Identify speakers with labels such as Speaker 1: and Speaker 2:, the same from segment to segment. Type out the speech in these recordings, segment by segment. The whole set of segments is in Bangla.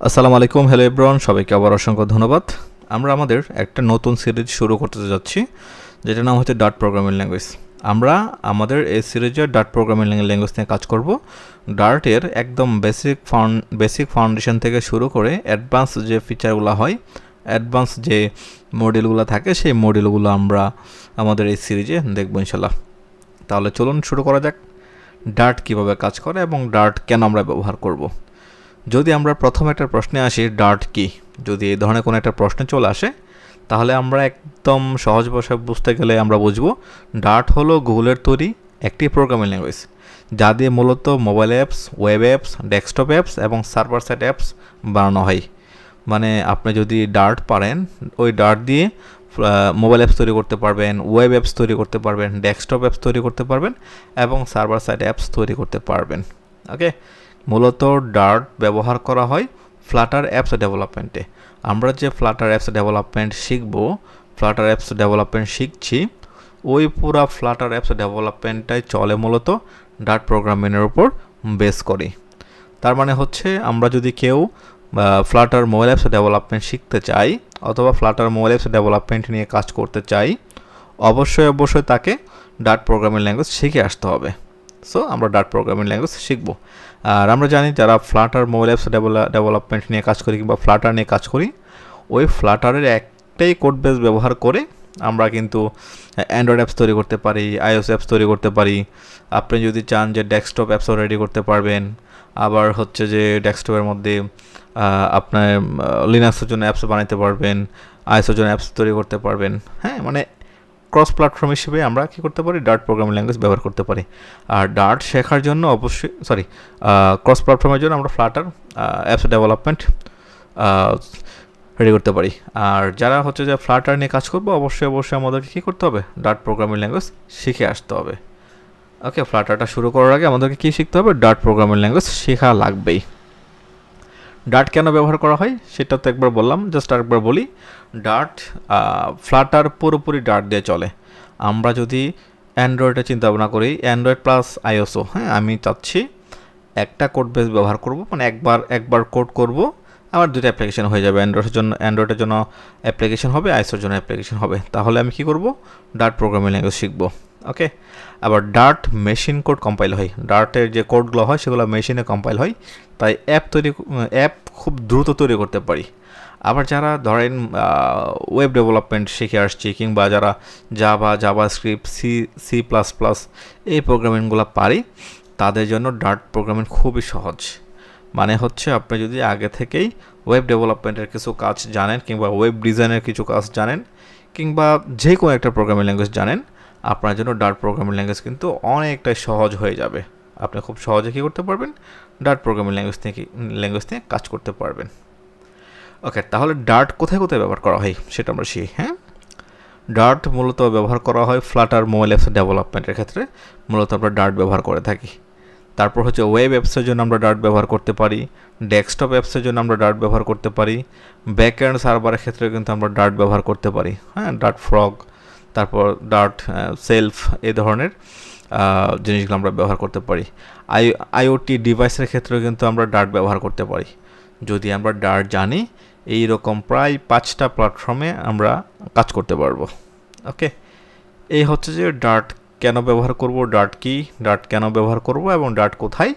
Speaker 1: আসসালামু আলাইকুম, হ্যালো এভরিওয়ান, সবাইকে আবার অসংখ্য ধন্যবাদ। আমরা আমাদের একটা নতুন সিরিজ শুরু করতে যাচ্ছি, যেটার নাম হচ্ছে ডার্ট প্রোগ্রামিং ল্যাঙ্গুয়েজ। আমরা আমাদের এই সিরিজের ডার্ট প্রোগ্রামিং ল্যাঙ্গুয়েজ নিয়ে কাজ করব। ডার্টের একদম বেসিক ফাউন্ডেশন থেকে শুরু করে অ্যাডভান্স যে ফিচারগুলো হয়, অ্যাডভান্স যে মডেলগুলো থাকে, সেই মডেলগুলো আমরা আমাদের এই সিরিজে দেখব ইনশাল্লাহ। তাহলে চলুন শুরু করা যাক। ডার্ট কীভাবে কাজ করে এবং ডার্ট কেন আমরা ব্যবহার করব। যদি আমরা প্রথম একটা প্রশ্নে আসি, ডার্ট কি, যদি এই ধরনের কোনো একটা প্রশ্নে চলে আসে, তাহলে আমরা একদম সহজ ভাষায় বুঝতে গেলে আমরা বুঝব ডার্ট হলো গুগলের তৈরি একটি প্রোগ্রামিং ল্যাঙ্গুয়েজ, যা দিয়ে মূলত mobile apps, web apps, desktop apps এবং সার্ভার সাইড অ্যাপস বানানো হয়। মানে আপনি যদি ডার্ট পারেন, ওই ডার্ট দিয়ে মোবাইল অ্যাপস তৈরি করতে পারবেন, ওয়েব অ্যাপস তৈরি করতে পারবেন, ডেস্কটপ অ্যাপস তৈরি করতে পারবেন এবং সার্ভার সাইড অ্যাপস তৈরি করতে পারবেন। ওকে, মূলত ডার্ট ব্যবহার করা হয় ফ্লাটার অ্যাপস ডেভেলপমেন্টে। আমরা যে ফ্লাটার অ্যাপস ডেভেলপমেন্ট শিখছি, ওই পুরা ফ্লাটার অ্যাপস ডেভেলপমেন্টটাই চলে মূলত ডার্ট প্রোগ্রামিংয়ের উপর বেস করি। তার মানে হচ্ছে আমরা যদি কেউ ফ্লাটার মোবাইল অ্যাপস ডেভেলপমেন্ট শিখতে চাই অথবা ফ্লাটার মোবাইল অ্যাপস ডেভেলপমেন্ট নিয়ে কাজ করতে চাই, অবশ্যই তাকে ডার্ট প্রোগ্রামিং ল্যাঙ্গুয়েজ শিখে আসতে হবে। সো আমরা ডার্ট প্রোগ্রামিং ল্যাঙ্গুয়েজ শিখব। আর আমরা জানি যারা ফ্লাটার মোবাইল অ্যাপস ডেভেলপমেন্ট নিয়ে কাজ করি কিংবা ফ্লাটার নিয়ে কাজ করি, ওই ফ্লাটারের একটাই কোড বেস ব্যবহার করে আমরা কিন্তু অ্যান্ড্রয়েড অ্যাপস তৈরি করতে পারি, আইওএস অ্যাপস তৈরি করতে পারি। আপনি যদি চান যে ডেস্কটপ অ্যাপসও রেডি করতে পারবেন, আবার হচ্ছে যে ডেস্কটপের মধ্যে আপনার লিনাক্সের জন্য অ্যাপস বানাতে পারবেন, আইওএসের জন্য অ্যাপস তৈরি করতে পারবেন। হ্যাঁ, মানে ক্রস প্ল্যাটফর্ম হিসেবে আমরা কী করতে পারি, ডার্ট প্রোগ্রামিং ল্যাঙ্গুয়েজ ব্যবহার করতে পারি। আর ডার্ট শেখার জন্য ক্রস প্ল্যাটফর্মের জন্য আমরা ফ্লাটার অ্যাপস ডেভেলপমেন্ট রেডি করতে পারি। আর যারা হচ্ছে যে ফ্লাটার নিয়ে কাজ করবো, অবশ্যই আমাদেরকে কী করতে হবে, ডার্ট প্রোগ্রামিং ল্যাঙ্গুয়েজ শিখে আসতে হবে। ওকে, ফ্লাটারটা শুরু করার আগে আমাদেরকে কী শিখতে হবে, ডার্ট প্রোগ্রামিং ল্যাঙ্গুয়েজ শেখা লাগবেই। ডার্ট কেন ব্যবহার করা হয় সেটা তো একবার বললাম, জাস্ট আরেকবার বলি। ডার্ট ফ্লাটার পুরোপুরি ডার্ট দিয়ে চলে। আমরা যদি অ্যান্ড্রয়েডে চিন্তা ভাবনা করি, অ্যান্ড্রয়েড প্লাস আইওএসও, হ্যাঁ, আমি চাচ্ছি একটা কোড বেস ব্যবহার করব, মানে একবার কোড করব, আমার দুটো অ্যাপ্লিকেশন হয়ে যাবে। অ্যান্ড্রয়েডের জন্য অ্যাপ্লিকেশন হবে, আইওএসের জন্য অ্যাপ্লিকেশন হবে। তাহলে আমি কি করব, ডার্ট প্রোগ্রামিং ল্যাঙ্গুয়েজ শিখব। ওকে, আবার ডার্ট মেশিন কোড কম্পাইল হয়, ডার্টের যে কোডগুলো হয় সেগুলো মেশিনে কম্পাইল হয়, তাই অ্যাপ খুব দ্রুত তৈরি করতে পারি। আবার যারা ধরেন ওয়েব ডেভেলপমেন্ট শিখে আসছি, কিংবা যারা জাভাস্ক্রিপ্ট, সি প্লাস প্লাস এই প্রোগ্রামিংগুলো পারি, তাদের জন্য ডার্ট প্রোগ্রামিং খুবই সহজ। মানে হচ্ছে আপনি যদি আগে থেকেই ওয়েব ডেভেলপমেন্টের কিছু কাজ জানেন, কিংবা ওয়েব ডিজাইনের কিছু কাজ জানেন, কিংবা যে কোনো একটা প্রোগ্রামিং ল্যাঙ্গুয়েজ জানেন, আপনার জন্য ডার্ট প্রোগ্রামিং ল্যাঙ্গুয়েজ কিন্তু অনেকটাই সহজ হয়ে যাবে। আপনি খুব সহজে কী করতে পারবেন, ডার্ট প্রোগ্রামিং ল্যাঙ্গুয়েজ নিয়ে কাজ করতে পারবেন। ওকে, তাহলে ডার্ট কোথায় ব্যবহার করা হয় সেটা আমরা শিখি। হ্যাঁ, ডার্ট মূলত ব্যবহার করা হয় ফ্লাটার মোবাইল অ্যাপস ডেভেলপমেন্টের ক্ষেত্রে, মূলত আমরা ডার্ট ব্যবহার করে থাকি। তারপর হচ্ছে ওয়েব অ্যাপসের জন্য আমরা ডার্ট ব্যবহার করতে পারি, ডেস্কটপ অ্যাপসের জন্য আমরা ডার্ট ব্যবহার করতে পারি, ব্যাক এন্ড সার্ভারের ক্ষেত্রে কিন্তু আমরা ডার্ট ব্যবহার করতে পারি। হ্যাঁ, ডার্ট ফ্রগ, তারপর ডার্ট সেলফ, এই ধরনের জিনিসগুলো আমরা ব্যবহার করতে পারি। আইওটি ডিভাইসের ক্ষেত্রেও কিন্তু আমরা ডার্ট ব্যবহার করতে পারি। যদি আমরা ডার্ট জানি, এই রকম প্রায় 5টা প্ল্যাটফর্মে আমরা কাজ করতে পারবো। ওকে, এই হচ্ছে যে ডার্ট কেন ব্যবহার করব, ডার্ট কি, ডার্ট কেন ব্যবহার করব এবং ডার্ট কোথায়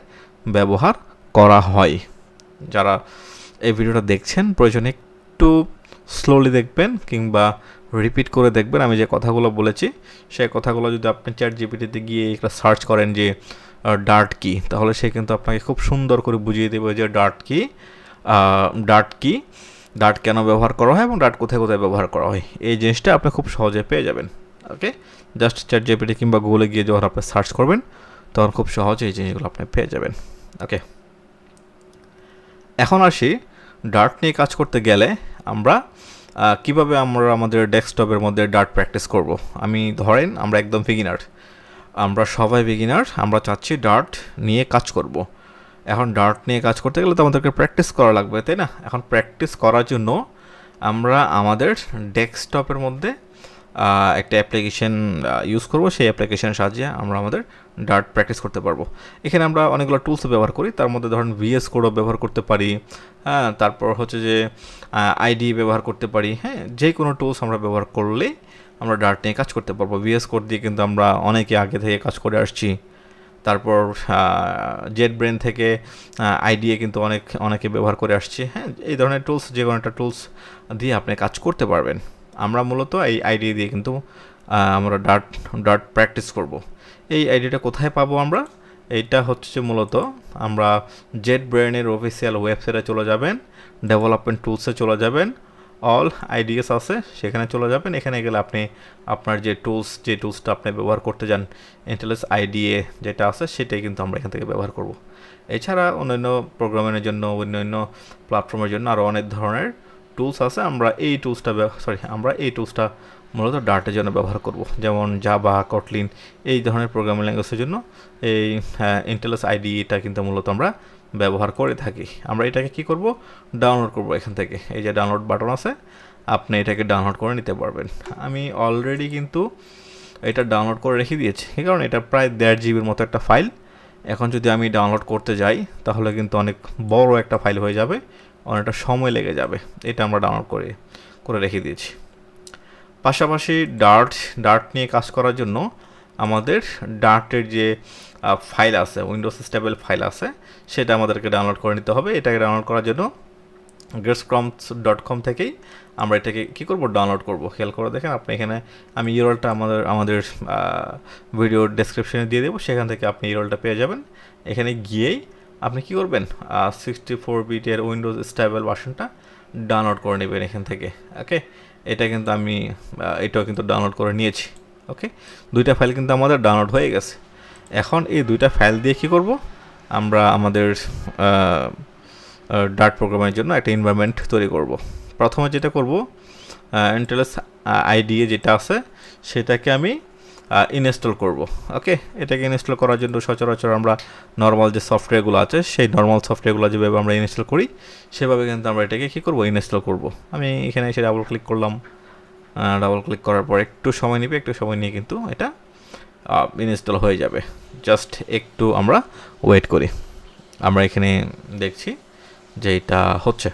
Speaker 1: ব্যবহার করা হয়। যারা এই ভিডিওটা দেখছেন, প্রয়োজনে একটু স্লোলি দেখবেন কিংবা রিপিট করে দেখবেন। আমি যে কথাগুলো বলেছি সেই কথাগুলো যদি আপনি চ্যাটজিপিটিতে গিয়ে একটা সার্চ করেন যে ডার্ট কি, তাহলে সে কিন্তু আপনাকে খুব সুন্দর করে বুঝিয়ে দেবে যে ডার্ট কি, ডার্ট কেন ব্যবহার করা হয় এবং ডার্ট কোথায় ব্যবহার করা হয়। এই জিনিসটা আপনি খুব সহজে পেয়ে যাবেন। ওকে, জাস্ট চ্যাটজিপিটি কিংবা গুগলে গিয়ে যখন আপনি সার্চ করবেন, তখন খুব সহজে এই জিনিসগুলো আপনি পেয়ে যাবেন। ওকে, এখন আসি ডার্ট নিয়ে কাজ করতে গেলে আমরা কিভাবে আমরা আমাদের ডেস্কটপের মধ্যে ডার্ট প্র্যাকটিস করব। ধরেন আমরা একদম বিগিনার, আমরা সবাই বিগিনার, আমরা চাচ্ছি ডার্ট নিয়ে কাজ করব। এখন ডার্ট নিয়ে কাজ করতে গেলে তো আমাদেরকে প্র্যাকটিস করা লাগবে, তাই না? এখন প্র্যাকটিস করার জন্য আমরা আমাদের ডেস্কটপের মধ্যে একটা অ্যাপ্লিকেশন ইউজ করব, সেই অ্যাপ্লিকেশনের সাহায্যে আমরা আমাদের ডার্ট প্র্যাকটিস করতে পারবো। এখানে আমরা অনেকগুলো টুলস ব্যবহার করি, তার মধ্যে ধরেন VS কোডও ব্যবহার করতে পারি, হ্যাঁ, তারপর হচ্ছে যে আইডি ব্যবহার করতে পারি, হ্যাঁ, যে কোনো টুলস আমরা ব্যবহার করলে আমরা ডার্ট নিয়ে কাজ করতে পারবো। VS কোড দিয়ে কিন্তু আমরা অনেকে আগে থেকে কাজ করে আসছি। তারপর জেট ব্রেন থেকে আইডিএ কিন্তু অনেকে ব্যবহার করে আসছে, হ্যাঁ, এই ধরনের টুলস, যে কোনো একটা টুলস দিয়ে আপনি কাজ করতে পারবেন। আমরা মূলত এই আইডিয়া দিয়ে কিন্তু আমরা ডার্ট প্র্যাকটিস করব। এই আইডিয়াটা কোথায় পাবো আমরা? এইটা হচ্ছে মূলত আমরা জেট ব্রেনের অফিসিয়াল ওয়েবসাইটে চলে যাবেন, ডেভেলপমেন্ট টুলসে চলে যাবেন, অল আইডিএস আছে সেখানে চলে যাবেন। এখানে গেলে আপনি আপনার যে টুলসটা আপনি ব্যবহার করতে যান, ইন্টেলেস আইডিএ যেটা আছে সেটাই কিন্তু আমরা এখান থেকে ব্যবহার করব। এছাড়া অন্যান্য প্রোগ্রামের জন্য, অন্যান্য প্ল্যাটফর্মের জন্য আরও অনেক ধরনের টুলস আছে। আমরা এই টুলসটা মূলত ডার্টের জন্য ব্যবহার করব, যেমন জাভা, কটলিন এই ধরনের প্রোগ্রামিং ল্যাঙ্গুয়েজের জন্য এই ইন্টেলেস আইডিটা কিন্তু মূলত আমরা ব্যবহার করে থাকি। আমরা এটাকে কি করব? ডাউনলোড করব এখান থেকে। এই যে ডাউনলোড বাটন আছে, আপনি এটাকে ডাউনলোড করে নিতে পারবেন। আমি অলরেডি কিন্তু এটা ডাউনলোড করে রেখে দিয়েছি, কারণ এটা প্রায় 1.5 জিবির মতো একটা ফাইল। এখন যদি আমি ডাউনলোড করতে যাই তাহলে কিন্তু অনেক বড় একটা ফাইল হয়ে যাবে, অনেকটা সময় লেগে যাবে। এটা আমরা ডাউনলোড করে রেখে দিয়েছি। পাশাপাশি ডার্ট নিয়ে কাজ করার জন্য আমাদের ডার্টের যে ফাইল আছে, উইন্ডোজ স্টেবল ফাইল আছে, সেটা আমাদেরকে ডাউনলোড করে নিতে হবে। এটাকে ডাউনলোড করার জন্য getprompts.com থেকেই আমরা এটাকে কী করব? ডাউনলোড করব। খেয়াল করে দেখেন, আপনি এখানে আমি ইউআরএলটা আমাদের ভিডিওর ডেসক্রিপশনে দিয়ে দেবো, সেখান থেকে আপনি ইউআরএলটা পেয়ে যাবেন। এখানে গিয়েই আপনি কী করবেন? 64 বিটের উইন্ডোজ স্টেবল ভার্সনটা ডাউনলোড করে নেবেন এখান থেকে। ওকে, এটা কিন্তু আমি এটাও কিন্তু ডাউনলোড করে নিয়েছি। ওকে, দুইটা ফাইল কিন্তু আমাদের ডাউনলোড হয়ে গেছে। এখন এই দুইটা ফাইল দিয়ে কী করব? আমরা আমাদের ডার্ট প্রোগ্রামের জন্য একটা এনভায়রনমেন্ট তৈরি করব। প্রথমে যেটা করব, ইন্টেলেস আইডিএ যেটা আছে সেটাকে আমি ইনস্টল করব। ওকে, এটাকে ইনস্টল করার জন্য সচরাচর আমরা নর্মাল যে সফটওয়্যারগুলো আছে, সেই নর্মাল সফটওয়্যারগুলো যেভাবে আমরা ইনস্টল করি সেভাবে কিন্তু আমরা এটাকে কী করব? ইনস্টল করব। আমি এখানে এসে ডাবল ক্লিক করলাম। ডাবল ক্লিক করার পর একটু সময় নেবে, একটু সময় নিয়ে কিন্তু এটা ইনস্টল হয়ে যাবে। জাস্ট একটু আমরা ওয়েট করি। আমরা এখানে দেখছি যে এটা হচ্ছে।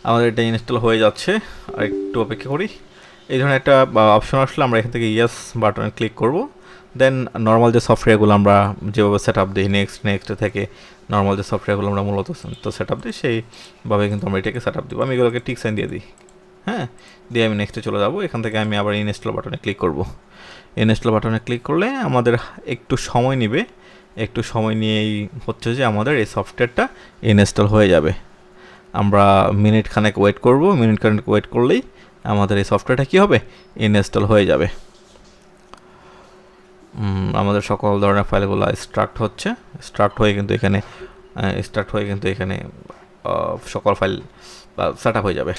Speaker 1: আমাদের এটা ইনস্টল হয়ে যাচ্ছে, আর একটু অপেক্ষা করি। এই ধরনের একটা অপশন আসলে আমরা এখান থেকে ইয়েস বাটনে ক্লিক করব। দেন নর্মাল যে সফটওয়্যারগুলো আমরা যেভাবে সেট আপ দিই, নেক্সট থেকে নর্মাল যে সফটওয়্যারগুলো আমরা মূলত তো সেট আপ দিই, সেইভাবে কিন্তু আমরা এটাকে সেট আপ দিব। আমি এগুলোকে টিক সাইন দিয়ে দিই, হ্যাঁ, দিয়ে আমি নেক্সটে চলে যাব। এখান থেকে আমি আবার ইনস্টল বাটনে ক্লিক করব। ইনস্টল বাটনে ক্লিক করলে আমাদের একটু সময় নেবে, একটু সময় নিয়েই হচ্ছে যে আমাদের এই সফটওয়্যারটা ইনস্টল হয়ে যাবে। আমরা মিনিট খানেক ওয়েট করব। মিনিট খানেক ওয়েট করলেই আমাদের এই সফটওয়্যারটা কী হবে? ইনস্টল হয়ে যাবে। আমাদের সকল ধরনের ফাইলগুলো স্টার্ট হয়ে কিন্তু এখানে সকল ফাইল সেট আপ হয়ে যাবে।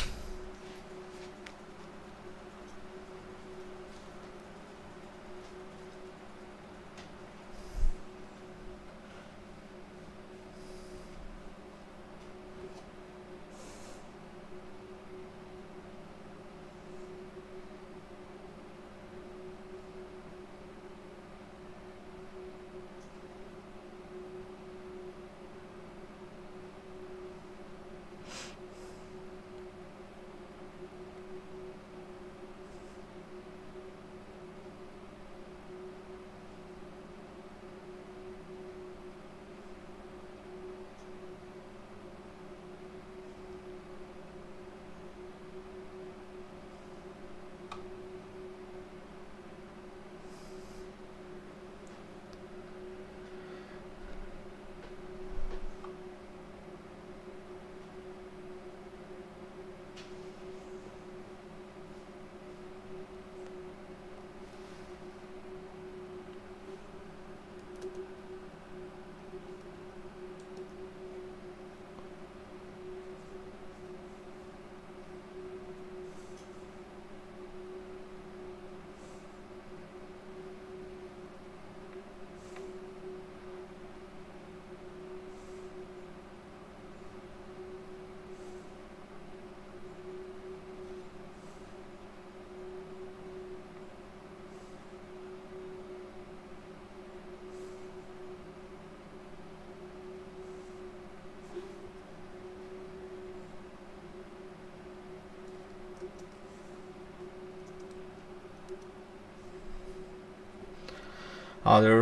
Speaker 1: আমাদের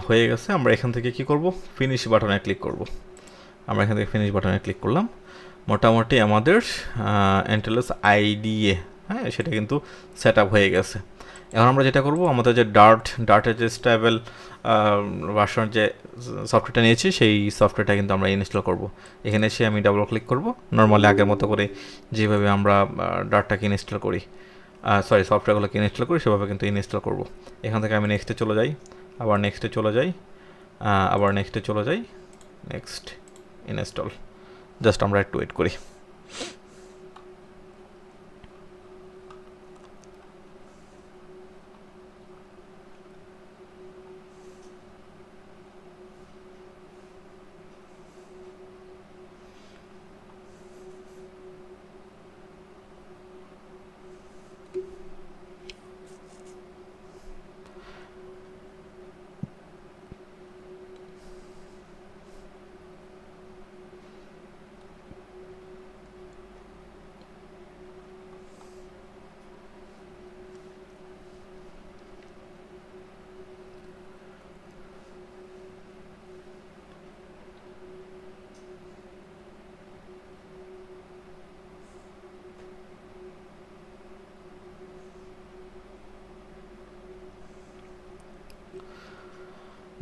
Speaker 1: হয়ে গেছে। আমরা এখান থেকে কি করব, ফিনিশ বাটনে ক্লিক করব। আমরা এখান থেকে ফিনিশ বাটনে ক্লিক করলাম। মোটামুটি আমাদের এনটেলস আইডিএ, হ্যাঁ, সেটা কিন্তু সেট আপ হয়ে গেছে। এখন আমরা যেটা করব, আমাদের যে ডার্টের যে স্টেবল ভার্সন যে সফটওয়্যারটা নিয়েছি সেই সফটওয়্যারটা কিন্তু আমরা ইনস্টল করব। এখানে এসে আমি ডাবল ক্লিক করব। নর্মালি আগের মতো করে যেভাবে আমরা ডার্টটাকে ইনস্টল করি, সফটওয়্যারগুলোকে ইনস্টল করি, সেভাবে কিন্তু ইনস্টল করব। এখান থেকে আমি নেক্সটে চলে যাই, আবার নেক্সটে চলে যাই, আবার নেক্সটে চলে যাই, নেক্সট ইনস্টল। জাস্ট আমরা একটু ওয়েট করি।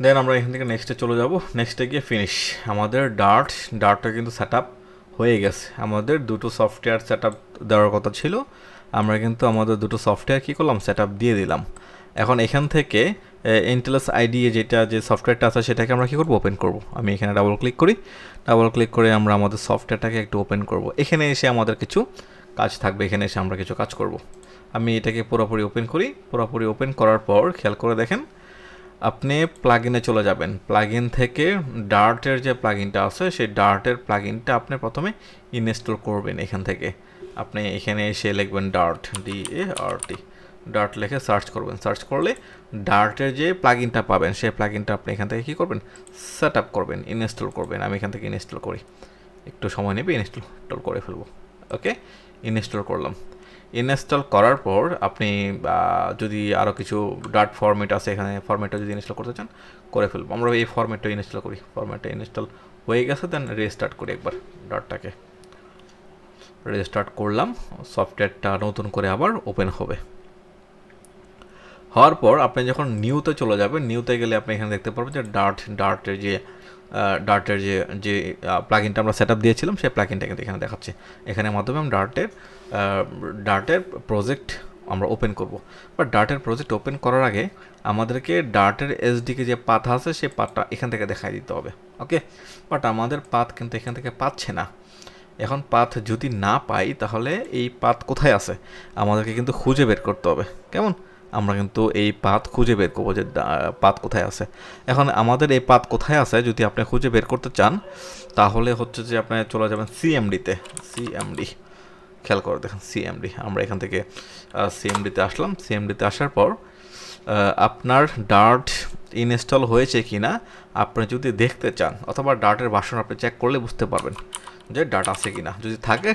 Speaker 1: দেন আমরা এখান থেকে নেক্সটে চলে যাব। নেক্সটে গিয়ে ফিনিশ। আমাদের ডার্টটা কিন্তু সেট আপ হয়ে গেছে। আমাদের দুটো সফটওয়্যার সেট আপ দেওয়ার কথা ছিল, আমরা কিন্তু আমাদের দুটো সফটওয়্যার কী করলাম, সেট আপ দিয়ে দিলাম। এখন এখান থেকে এনটেলস আইডিএ যে সফটওয়্যারটা আছে সেটাকে আমরা কী করবো, ওপেন করব। আমি এখানে ডাবল ক্লিক করি। ডাবল ক্লিক করে আমরা আমাদের সফটওয়্যারটাকে একটু ওপেন করব। এখানে এসে আমাদের কিছু কাজ থাকবে, এখানে এসে আমরা কিছু কাজ করব। আমি এটাকে পুরোপুরি ওপেন করি। পুরোপুরি ওপেন করার পর খেয়াল করে দেখেন, আপনি প্লাগইনে চলে যাবেন। প্লাগইন থেকে ডার্টের যে প্লাগইনটা আছে সেই ডার্টের প্লাগইনটা আপনি প্রথমে ইনস্টল করবেন। এখান থেকে আপনি এখানে এসে লিখবেন ডার্ট, DART, ডার্ট লিখে সার্চ করবেন। সার্চ করলে ডার্টের যে প্লাগইনটা পাবেন সেই প্লাগইনটা আপনি এখান থেকে কী করবেন, সেট আপ করবেন, ইনস্টল করবেন। আমি এখান থেকে ইনস্টল করি, একটু সময় নেবে, ইনস্টল করে ফেলবো। ওকে, ইনস্টল করলাম। ইনস্টল করার পর আপনি যদি আরও কিছু ডার্ট ফরম্যাট আছে, এখানে ফরম্যাটটা যদি ইনস্টল করতে চান করে ফেলবো। আমরা এই ফরম্যাটটা ইনস্টল করি। ফরম্যাটটা ইনস্টল হয়ে গেছে, দেন রিস্টার্ট করি একবার। ডার্টটাকে রিস্টার্ট করলাম, সফটওয়্যারটা নতুন করে আবার ওপেন হবে। হওয়ার পর আপনি যখন নিউতে চলে যাবেন, নিউতে গেলে আপনি এখানে দেখতে পারবেন যে ডার্টের যে প্লাগইনটা আমরা সেট আপ দিয়েছিলাম সেই প্লাগইনটা কিন্তু এখানে দেখাচ্ছে। এখানের মাধ্যমে আমি ডার্টের প্রজেক্ট আমরা ওপেন করব। বাট ডার্টের প্রজেক্ট ওপেন করার আগে আমাদেরকে ডার্টের এসডিকে যে পাথ আছে সেই পাথটা এখান থেকে দেখাই দিতে হবে। ওকে, বাট আমাদের পাথ কিন্তু এখান থেকে পাচ্ছে না। এখন পাথ যদি না পাই তাহলে এই পাথ কোথায় আছে আমাদেরকে কিন্তু খুঁজে বের করতে হবে। কেমন, আমরা কিন্তু এই পাথ খুঁজে বের করবো যে পাথ কোথায় আছে। এখন আমাদের এই পাথ কোথায় আছে যদি আপনি খুঁজে বের করতে চান তাহলে হচ্ছে যে আপনি চলে যাবেন সিএমডিতে। সিএমডি খেয়াল করে দেখেন, সিএমডি। আমরা এখান থেকে সিএমডিতে আসলাম। সিএমডিতে আসার পর আপনার ডার্ট ইনস্টল হয়েছে কি না আপনি যদি দেখতে চান, অথবা ডার্টের ভার্সন আপনি চেক করলে বুঝতে পারবেন যে ডার্ট আছে কি না। যদি থাকে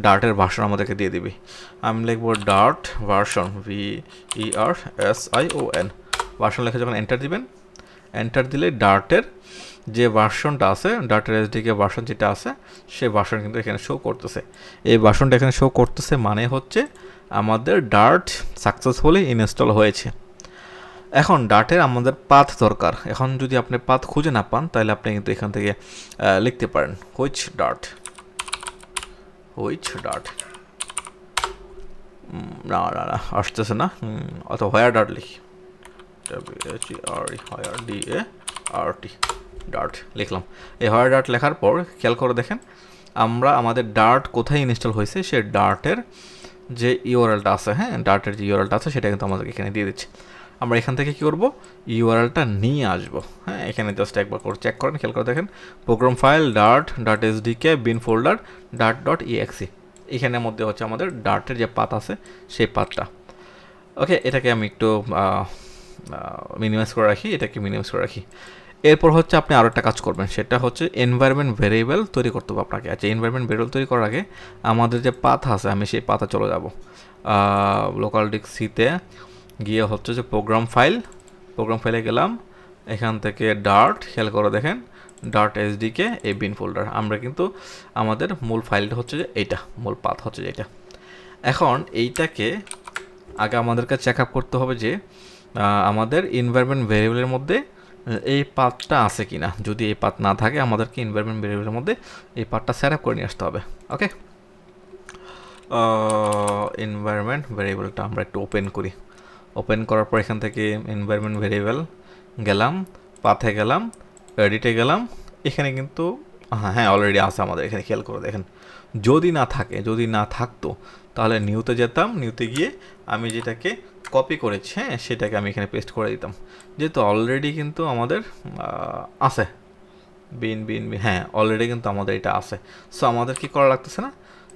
Speaker 1: ডার্টের ভার্সন আমাদেরকে দিয়ে দিবি। আমি লিখবো ডার্ট ভার্সন, VERSION ভার্সন লিখে যখন এন্টার দিবেন, এন্টার দিলে ডার্টের যে ভার্সনটা আছে, ডার্টের এসডিকে ভার্সন যেটা আছে সেই ভার্সন কিন্তু এখানে শো করতেছে। এই ভার্সনটা এখানে শো করতেছে মানে হচ্ছে আমাদের ডার্ট সাকসেসফুলি ইনস্টল হয়েছে। এখন ডার্টের আমাদের পাথ দরকার। এখন যদি আপনি পাথ খুঁজে না পান তাহলে আপনি কিন্তু এখান থেকে লিখতে পারেন হুইচ ডার্ট, না আসতেছে না, অথবা হোয়ার ডার্ট লিখি, WHERE ডার্ট লিখলাম। এই হোয়ার ডার্ট লেখার পর খেয়াল করে দেখেন আমরা আমাদের ডার্ট কোথায় ইনস্টল হয়েছে সে ডার্টের যে ইউআরএলটা আছে, হ্যাঁ, ডার্টের যে ইউআরএলটা আছে সেটা কিন্তু আমাদেরকে এখানে দিয়ে দিচ্ছে। আমরা এখান থেকে কী করবো, ইউআরএলটা নিয়ে আসবো। হ্যাঁ, এখানে জাস্ট একবার করে চেক করেন, খেয়াল করে দেখেন প্রোগ্রাম ফাইল ডার্ট.এসডিকে বিন ফোল্ডার ডার্ট.exe, এখানের মধ্যে হচ্ছে আমাদের ডার্টের যে পাথ আছে সেই পাথটা। ওকে, এটাকে আমি একটু মিনিমাইজ করে রাখি। এরপর হচ্ছে আপনি আরও একটা কাজ করবেন, সেটা হচ্ছে এনভায়রনমেন্ট ভেরিয়েবল তৈরি করতে হবে আপনাকে। আচ্ছা, এনভায়রনমেন্ট ভেরিয়েবল তৈরি করার আগে আমাদের যে পাথ আছে আমি সেই পাথে চলে যাব। লোকাল ডিস্ক সিতে গিয়ে হচ্ছে যে প্রোগ্রাম ফাইল প্রোগ্রাম ফাইলে গেলাম, এখান থেকে ডার্ট, খেয়াল করে দেখেন ডট এসডিকে এই বিন ফোল্ডার। আমরা কিন্তু আমাদের মূল ফাইলটা হচ্ছে যে এইটা, মূল পাথ হচ্ছে যে এটা। এখন এইটাকে আগে আমাদেরকে চেক আপ করতে হবে যে আমাদের এনভায়রনমেন্ট ভেরিয়েবলের মধ্যে এই পাথটা আছে কি না। যদি এই পাথ না থাকে আমাদেরকে এনভায়রনমেন্ট ভেরিয়েবলের মধ্যে এই পাথটা সেট আপ করে নিয়ে আসতে হবে। ওকে, এনভায়রনমেন্ট ভেরিয়েবলটা আমরা একটু ওপেন করি। ওপেন করার পর এখান থেকে এনভায়রনমেন্ট ভেরিয়েবল গেলাম, পাথে গেলাম, এডিটে গেলাম। এখানে কিন্তু হ্যাঁ অলরেডি আছে আমাদের এখানে, খেয়াল করে দেখেন। যদি না থাকতো তাহলে নিউতে যেতাম, নিউতে গিয়ে আমি যেটাকে কপি করেছি হ্যাঁ সেটাকে আমি এখানে পেস্ট করে দিতাম। যেহেতু অলরেডি কিন্তু আমাদের আছে বিন, হ্যাঁ অলরেডি কিন্তু আমাদের এটা আছে। সো আমাদের কি করা লাগতেছে না,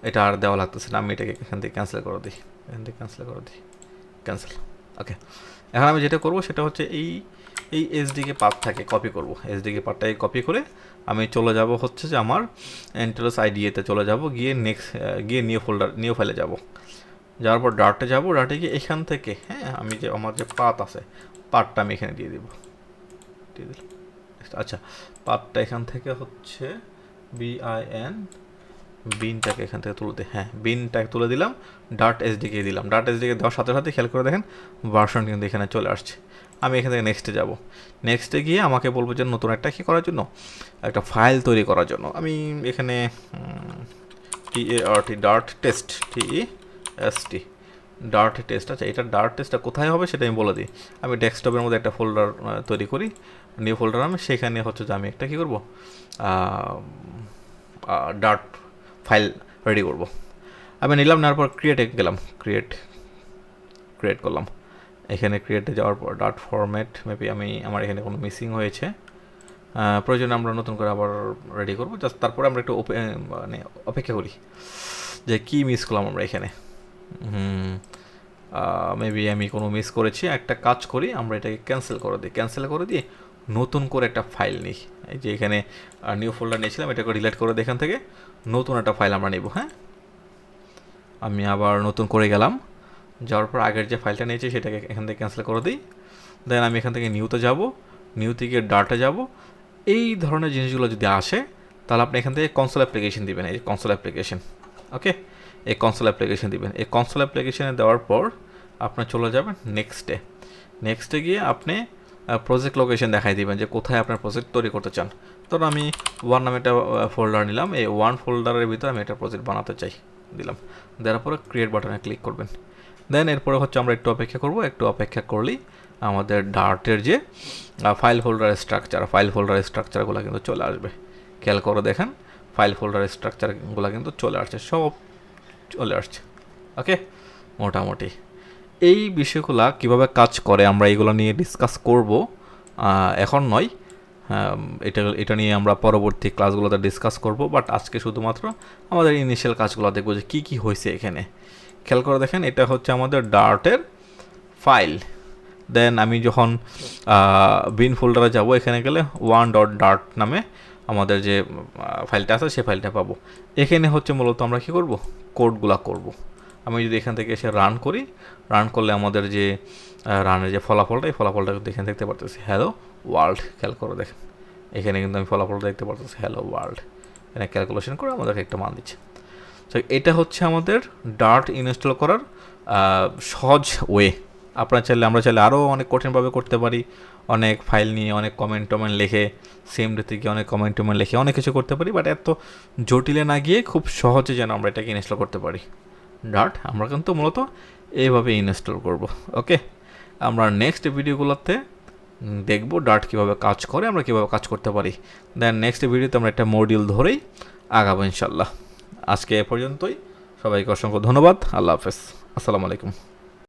Speaker 1: এটা আর দেওয়া লাগতেছে না। আমি এটাকে এখান থেকে ক্যান্সেল করে দিই, ক্যান্সেল। ওকে, এখন আমি যেটা করব সেটা হচ্ছে এই এসডিকে পাথটাকে কপি করব। এসডিকে পাথটাকে কপি করে আমি চলে যাব হচ্ছে যে আমার এন্টারস আইডিএতে চলে যাব, গিয়ে নিউ ফাইলে যাব। যাওয়ার পর ডার্টে যাব, ডার্টে গিয়ে এখান থেকে হ্যাঁ আমি যে আমার যে পাথ আছে পাথটা আমি এখানে দিয়ে দিলাম। আচ্ছা, পাথটা এখান থেকে হচ্ছে বিনটাকে এখান থেকে তুলে দিই। হ্যাঁ বিনটাকে তুলে দিলাম, ডার্ট এসডিকে দিলাম। ডার্ট এসডিকে দেওয়ার সাথে সাথে খেয়াল করে দেখেন ভার্সন কিন্তু এখানে চলে আসছে। আমি এখান থেকে নেক্সটে যাব। নেক্সটে গিয়ে আমাকে বলবো যে নতুন একটা কী করার জন্য, একটা ফাইল তৈরি করার জন্য। আমি এখানে ডার্ট টেস্ট ডার্ট টেস্ট। আচ্ছা, এটা ডার্ট টেস্টটা কোথায় হবে সেটা আমি বলে দিই। আমি ডেস্কটপের মধ্যে একটা ফোল্ডার তৈরি করি, নিউ ফোল্ডার। আমি সেখানে হচ্ছে যে আমি একটা কী করবো, ডার্ট ফাইল রেডি করব। আমি নিলাম, নেওয়ার পর ক্রিয়েটে গেলাম, ক্রিয়েট করলাম। এখানে ক্রিয়েটে যাওয়ার পর ডার্ট ফরম্যাট মেবি আমার এখানে কোনো মিসিং হয়েছে, প্রয়োজনে আমরা নতুন করে আবার রেডি করবো। জাস্ট তারপরে আমরা একটু মানে অপেক্ষা করি যে কি মিস করলাম আমরা এখানে। মেবি আমি কোনো মিস করেছি। একটা কাজ করি, আমরা এটাকে ক্যান্সেল করে দিই, নতুন করে একটা ফাইল নিই। এই যে এখানে নিউ ফোল্ডার নিয়েছিলাম, এটাকে ডিলিট করে দিয়ে এখান থেকে নতুন একটা ফাইল আমরা নেব। হ্যাঁ, আমি আবার নতুন করে গেলাম, যাওয়ার পর আগের যে ফাইলটা নিয়েছি সেটাকে এখান থেকে ক্যান্সেল করে দিই। দেন আমি এখান থেকে নিউতে যাব, নিউতে গিয়ে ডার্টে যাব। এই ধরনের জিনিসগুলো যদি আসে তাহলে আপনি এখান থেকে কনসোল অ্যাপ্লিকেশন দিবেন। এই কনসোল অ্যাপ্লিকেশন, ওকে, এই কনসোল অ্যাপ্লিকেশন দিবেন। এই কনসোল অ্যাপ্লিকেশনে দেওয়ার পর আপনার চলে যাবেন নেক্সটে গিয়ে আপনি প্রজেক্ট লোকেশন দেখাই দিবেন যে কোথায় আপনার প্রজেক্ট তৈরি করতে চান। ধরুন আমি ওয়ান নামে একটা ফোল্ডার নিলাম, এই ওয়ান ফোল্ডারের ভিতরে আমি একটা প্রজেক্ট বানাতে চাই, দিলাম। দেওয়ার পরে ক্রিয়েট বাটনে ক্লিক করবেন। দেন এরপরে হচ্ছে আমরা একটু অপেক্ষা করব। একটু অপেক্ষা করলেই আমাদের ডার্টের যে ফাইল ফোল্ডারের স্ট্রাকচারগুলো কিন্তু চলে আসবে। খেয়াল করে দেখেন ফাইল ফোল্ডারের স্ট্রাকচারগুলো কিন্তু চলে আসছে, সব চলে আসছে। ওকে, মোটামুটি এই বিষয়গুলো কিভাবে কাজ করে আমরা এইগুলো নিয়ে ডিসকাস করব, এখন নয়। এটা নিয়ে আমরা পরবর্তী ক্লাসগুলোতে ডিসকাস করব। বাট আজকে শুধুমাত্র আমাদের ইনিশিয়াল কাজগুলো দেখব যে কী কী হয়েছে এখানে। খেয়াল করে দেখেন এটা হচ্ছে আমাদের ডার্টের ফাইল। দেন আমি যখন বিন ফোল্ডারে যাব, এখানে গেলে one.dart নামে আমাদের যে ফাইলটা আছে সেই ফাইলটা পাবো। এখানে হচ্ছে মূলত আমরা কী করব, কোডগুলো করব। আমি যদি এখান থেকে এসে রান করলে আমাদের যে রানের যে ফলাফলটা, এই ফলাফলটা কিন্তু এখানে দেখতে পারতেছি হ্যালো ওয়ার্ল্ড। খেয়াল করে দেখেন এখানে কিন্তু আমি ফলাফলটা দেখতে পারতেছি হ্যালো ওয়ার্ল্ড। এখানে ক্যালকুলেশন করে আমাদেরকে একটা মান দিচ্ছে। তো এটা হচ্ছে আমাদের ডার্ট ইনস্টল করার সহজ ওয়ে। আমরা চাইলে আরও অনেক কঠিনভাবে করতে পারি, অনেক ফাইল নিয়ে অনেক কমেন্ট লিখে সিএমডিতে গিয়ে অনেক কমেন্ট লিখে অনেক কিছু করতে পারি। বাট এত জটিলে না গিয়ে খুব সহজে যেন আমরা এটাকে ইনস্টল করতে পারি। ডার্ট আমরা কিন্তু মূলত এইভাবে ইনস্টল করব। ওকে, আমরা নেক্সট ভিডিওগুলোতে দেখব ডার্ট কীভাবে কাজ করে, আমরা কীভাবে কাজ করতে পারি। দেন নেক্সট ভিডিওতে আমরা একটা মডিউল ধরেই আগাবো ইনশাল্লাহ। আজকে এ পর্যন্তই, সবাইকে অসংখ্য ধন্যবাদ। আল্লাহ হাফেজ, আসসালামু আলাইকুম।